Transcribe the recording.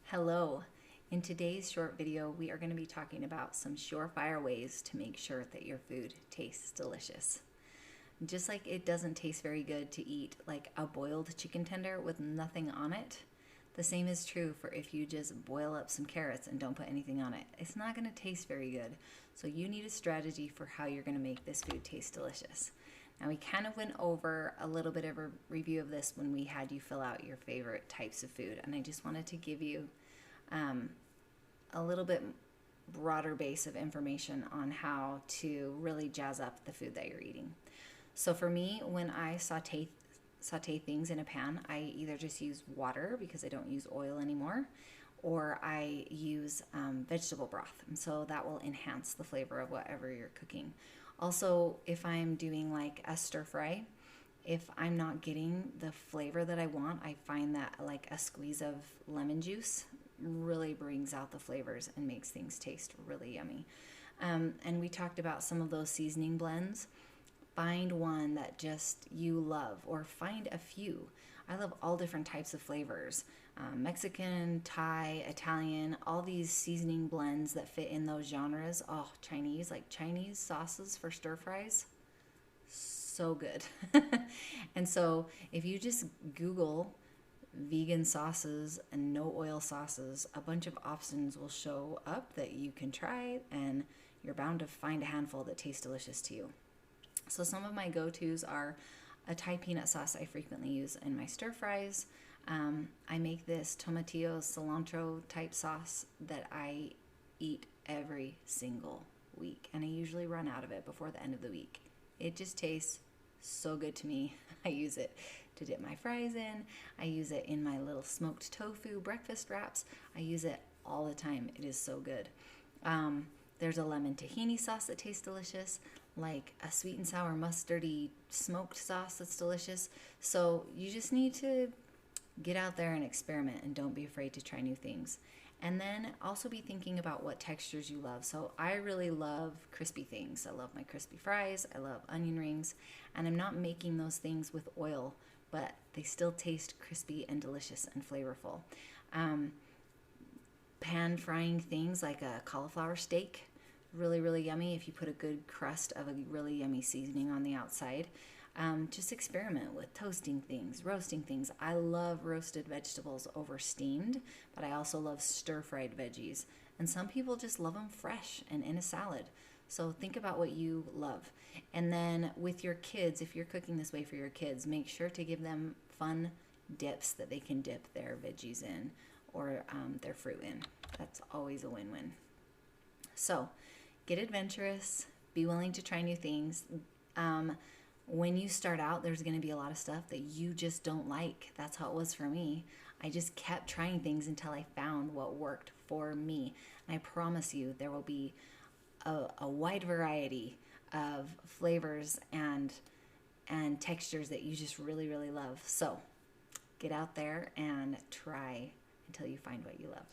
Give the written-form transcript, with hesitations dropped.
Hello. In today's short video, we are going to be talking about some surefire ways to make sure that your food tastes delicious. Just like it doesn't taste very good to eat like a boiled chicken tender with nothing on it, the same is true for if you just boil up some carrots and don't put anything on it. It's not going to taste very good. So you need a strategy for how you're going to make this food taste delicious. Now, we kind of went over a little bit of a review of this when we had you fill out your favorite types of food, and I just wanted to give you a little bit broader base of information on how to really jazz up the food that you're eating. So for me, when I saute things in a pan, I either just use water because I don't use oil anymore, or I use vegetable broth, and so that will enhance the flavor of whatever you're cooking. Also, if I'm doing like a stir fry, if I'm not getting the flavor that I want, I find that like a squeeze of lemon juice really brings out the flavors and makes things taste really yummy. And we talked about some of those seasoning blends. Find one that just you love, or find a few. I love all different types of flavors. Mexican, Thai, Italian, all these seasoning blends that fit in those genres. Oh, Chinese, like Chinese sauces for stir fries. So good. And so if you just Google vegan sauces and no oil sauces, a bunch of options will show up that you can try, and you're bound to find a handful that taste delicious to you. So some of my go-tos are a Thai peanut sauce I frequently use in my stir fries. I make this tomatillo cilantro type sauce that I eat every single week, and I usually run out of it before the end of the week. It just tastes so good to me. I use it to dip my fries in. I use it in my little smoked tofu breakfast wraps. I use it all the time. It is so good. There's a lemon tahini sauce that tastes delicious, like a sweet and sour mustardy smoked sauce that's delicious. So you just need to get out there and experiment, and don't be afraid to try new things. And then also be thinking about what textures you love. So I really love crispy things. I love my crispy fries. I love onion rings. And I'm not making those things with oil, but they still taste crispy and delicious and flavorful. Pan frying things like a cauliflower steak, really, really yummy if you put a good crust of a really yummy seasoning on the outside. Just experiment with toasting things, roasting things. I love roasted vegetables over steamed, but I also love stir-fried veggies. And some people just love them fresh and in a salad. So think about what you love. And then with your kids, if you're cooking this way for your kids, make sure to give them fun dips that they can dip their veggies in, or their fruit in. That's always a win-win. So get adventurous, be willing to try new things. When you start out, there's going to be a lot of stuff that you just don't like. That's how it was for me. I just kept trying things until I found what worked for me. And I promise you, there will be a wide variety of flavors and textures that you just really, really love. So get out there and try until you find what you love.